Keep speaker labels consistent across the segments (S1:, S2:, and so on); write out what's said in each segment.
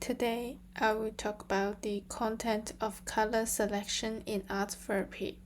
S1: Today, I will talk about the content of color selection in art therapy.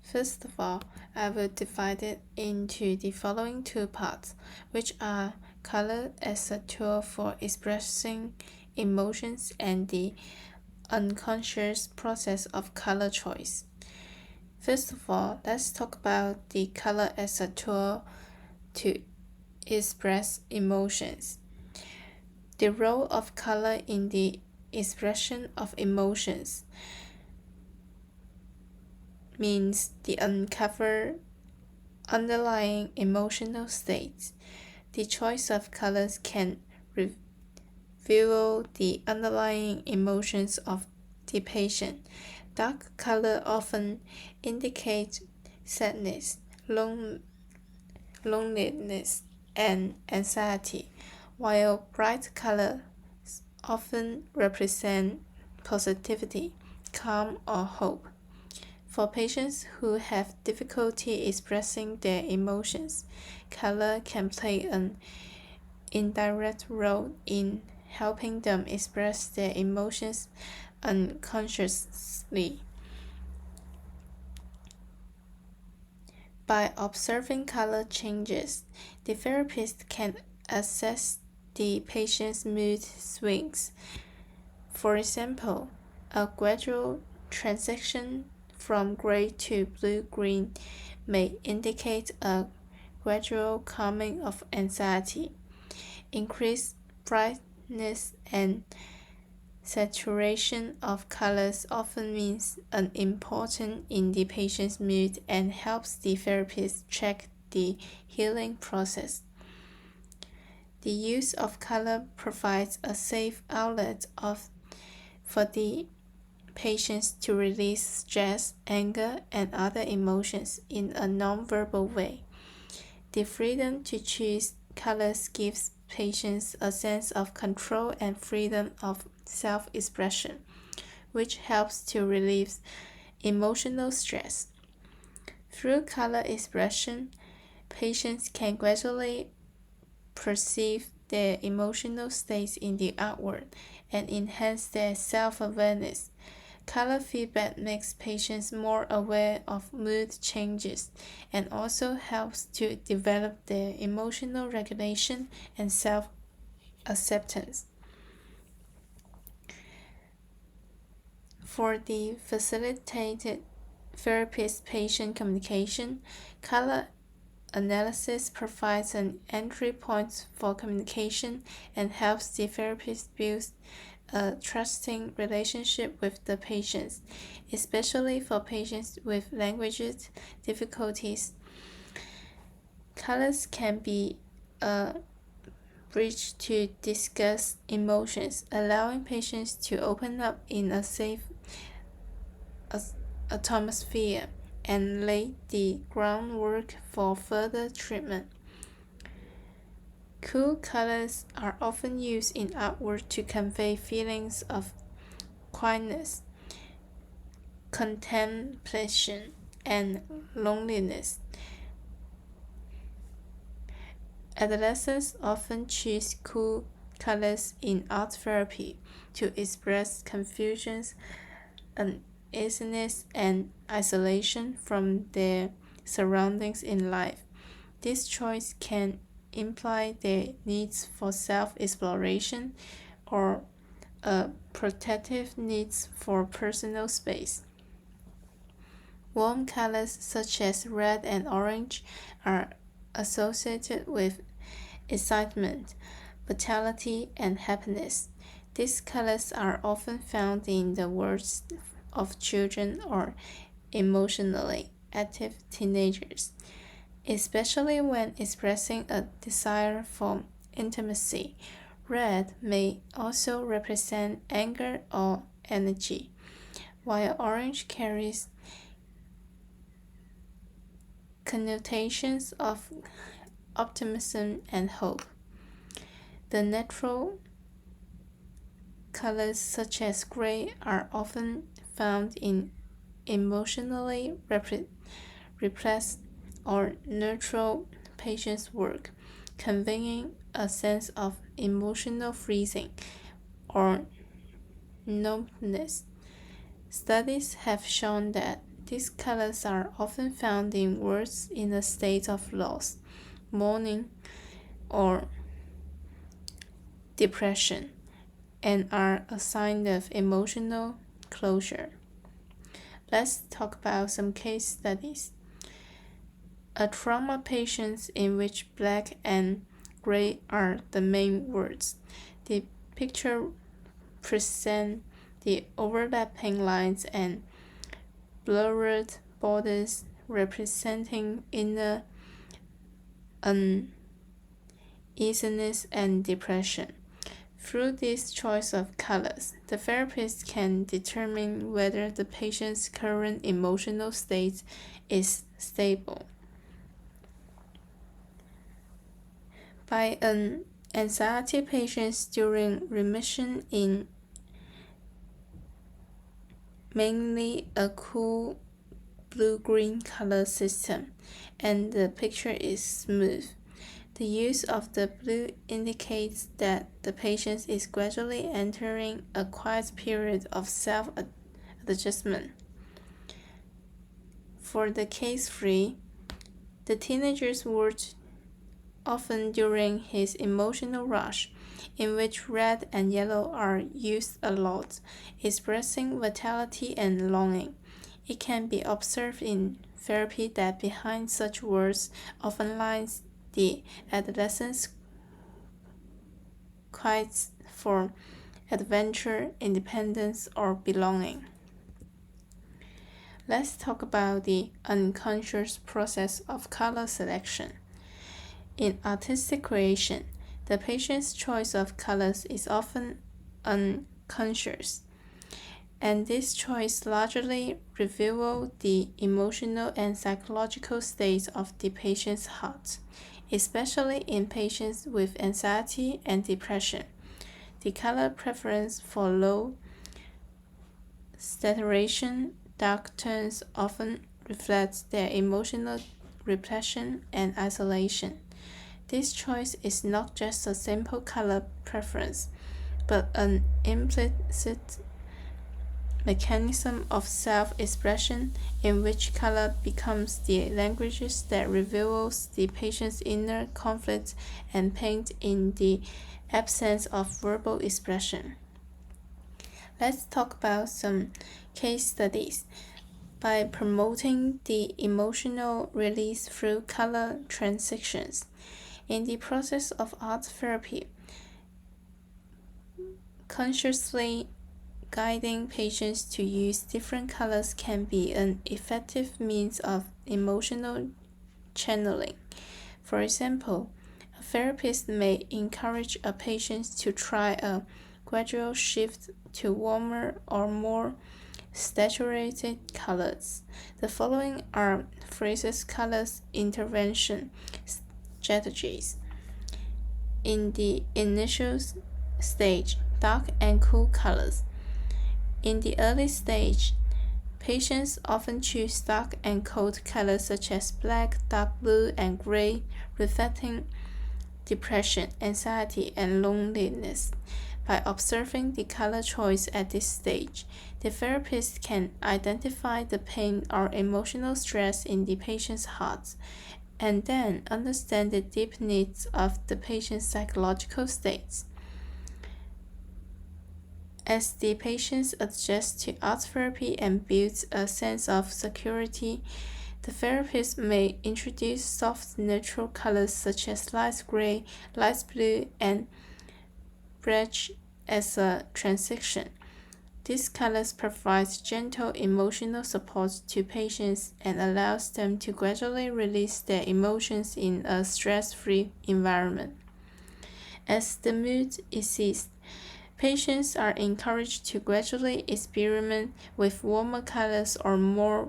S1: First of all, I will divide it into the following two parts, which are color as a tool for expressing emotions and the unconscious process of color choice. First of all, let's talk about the color as a tool to express emotions. The role of color in the expression of emotions means the uncover underlying emotional states. The choice of colors can reveal the underlying emotions of the patient. Dark color often indicates sadness, loneliness, and anxiety, while bright colors often represent positivity, calm, or hope. For patients who have difficulty expressing their emotions, color can play an indirect role in helping them express their emotions unconsciously. By observing color changes, the therapist can assess the patient's mood swings. For example, a gradual transition from gray to blue-green may indicate a gradual calming of anxiety. Increased brightness and saturation of colors often means an important in the patient's mood and helps the therapist track the healing process. The use of color provides a safe outlet for the patients to release stress, anger, and other emotions in a nonverbal way. The freedom to choose colors gives patients a sense of control and freedom of self-expression, which helps to relieve emotional stress. Through color expression, patients can gradually perceive their emotional states in the artwork and enhance their self-awareness. Color feedback makes patients more aware of mood changes and also helps to develop their emotional regulation and self-acceptance. For the facilitated therapist-patient communication, color analysis provides an entry point for communication and helps the therapist build a trusting relationship with the patients, especially for patients with language difficulties. Colors can be a bridge to discuss emotions, allowing patients to open up in a safe atmosphere and lay the groundwork for further treatment. Cool colors are often used in artwork to convey feelings of quietness, contemplation, and loneliness. Adolescents often choose cool colors in art therapy to express confusion, uneasiness, and isolation from their surroundings in life. This choice can imply their needs for self-exploration or a protective needs for personal space. Warm colors such as red and orange are associated with excitement, vitality, and happiness. These colors are often found in the works of children or emotionally active teenagers, especially when expressing a desire for intimacy. Red may also represent anger or energy, while orange carries connotations of optimism and hope. The natural colors such as gray are often found in emotionally repressed or neutral patients' work, conveying a sense of emotional freezing or numbness. Studies have shown that these colors are often found in words in a state of loss, mourning, or depression, and are a sign of emotional closure. Let's talk about some case studies. A trauma patient in which black and gray are the main words. The picture presents the overlapping lines and blurred borders representing inner uneasiness and depression. Through this choice of colors, the therapist can determine whether the patient's current emotional state is stable. By an anxiety patient during remission in mainly a cool blue-green color system, and the picture is smooth. The use of the blue indicates that the patient is gradually entering a quiet period of self-adjustment. For the case 3, the teenager's words often during his emotional rush, in which red and yellow are used a lot, expressing vitality and longing. It can be observed in therapy that behind such words often lies the adolescent's quest for adventure, independence, or belonging. Let's talk about the unconscious process of color selection. In artistic creation, the patient's choice of colors is often unconscious, and this choice largely reveals the emotional and psychological state of the patient's heart, especially in patients with anxiety and depression. The color preference for low saturation dark tones often reflects their emotional repression and isolation. This choice is not just a simple color preference, but an implicit mechanism of self-expression in which color becomes the language that reveals the patient's inner conflict and pain in the absence of verbal expression. Let's talk about some case studies. By promoting the emotional release through color transitions. In the process of art therapy, consciously guiding patients to use different colors can be an effective means of emotional channeling. For example, a therapist may encourage a patient to try a gradual shift to warmer or more saturated colors. The following are phrases colors intervention strategies. In the initial stage, dark and cool colors. In the early stage, patients often choose dark and cold colors such as black, dark blue, and gray, reflecting depression, anxiety, and loneliness. By observing the color choice at this stage, the therapist can identify the pain or emotional stress in the patient's heart, and then understand the deep needs of the patient's psychological states. As the patient adjusts to art therapy and builds a sense of security, the therapist may introduce soft, neutral colors such as light gray, light blue, and beige as a transition. These colors provide gentle emotional support to patients and allows them to gradually release their emotions in a stress-free environment. As the mood eases, patients are encouraged to gradually experiment with warmer colors or more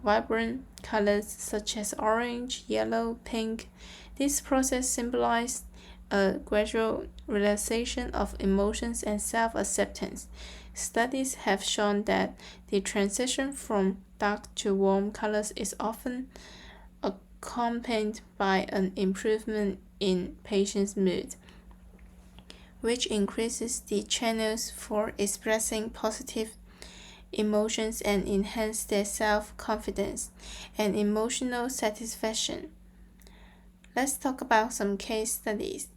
S1: vibrant colors such as orange, yellow, pink. This process symbolizes a gradual relaxation of emotions and self-acceptance. Studies have shown that the transition from dark to warm colors is often accompanied by an improvement in patients' mood. which increases the channels for expressing positive emotions and enhance their self-confidence and emotional satisfaction. Let's talk about some case studies.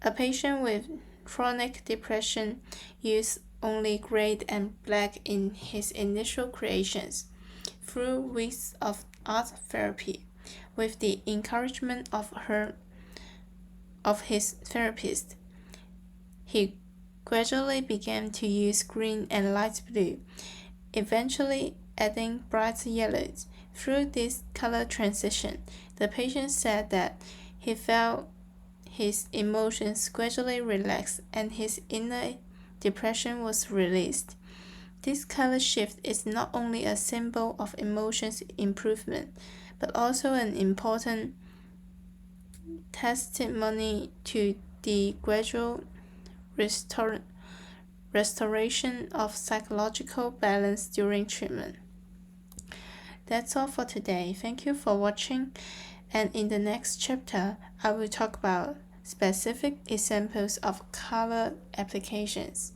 S1: A patient with chronic depression used only gray and black in his initial creations. Through weeks of art therapy, with the encouragement of his therapist, he gradually began to use green and light blue, eventually adding bright yellows. Through this color transition, the patient said that he felt his emotions gradually relaxed and his inner depression was released. This color shift is not only a symbol of emotions improvement, but also an important testimony to the gradual restoration of psychological balance during treatment. That's all for today. Thank you for watching, and in the next chapter, I will talk about specific examples of color applications.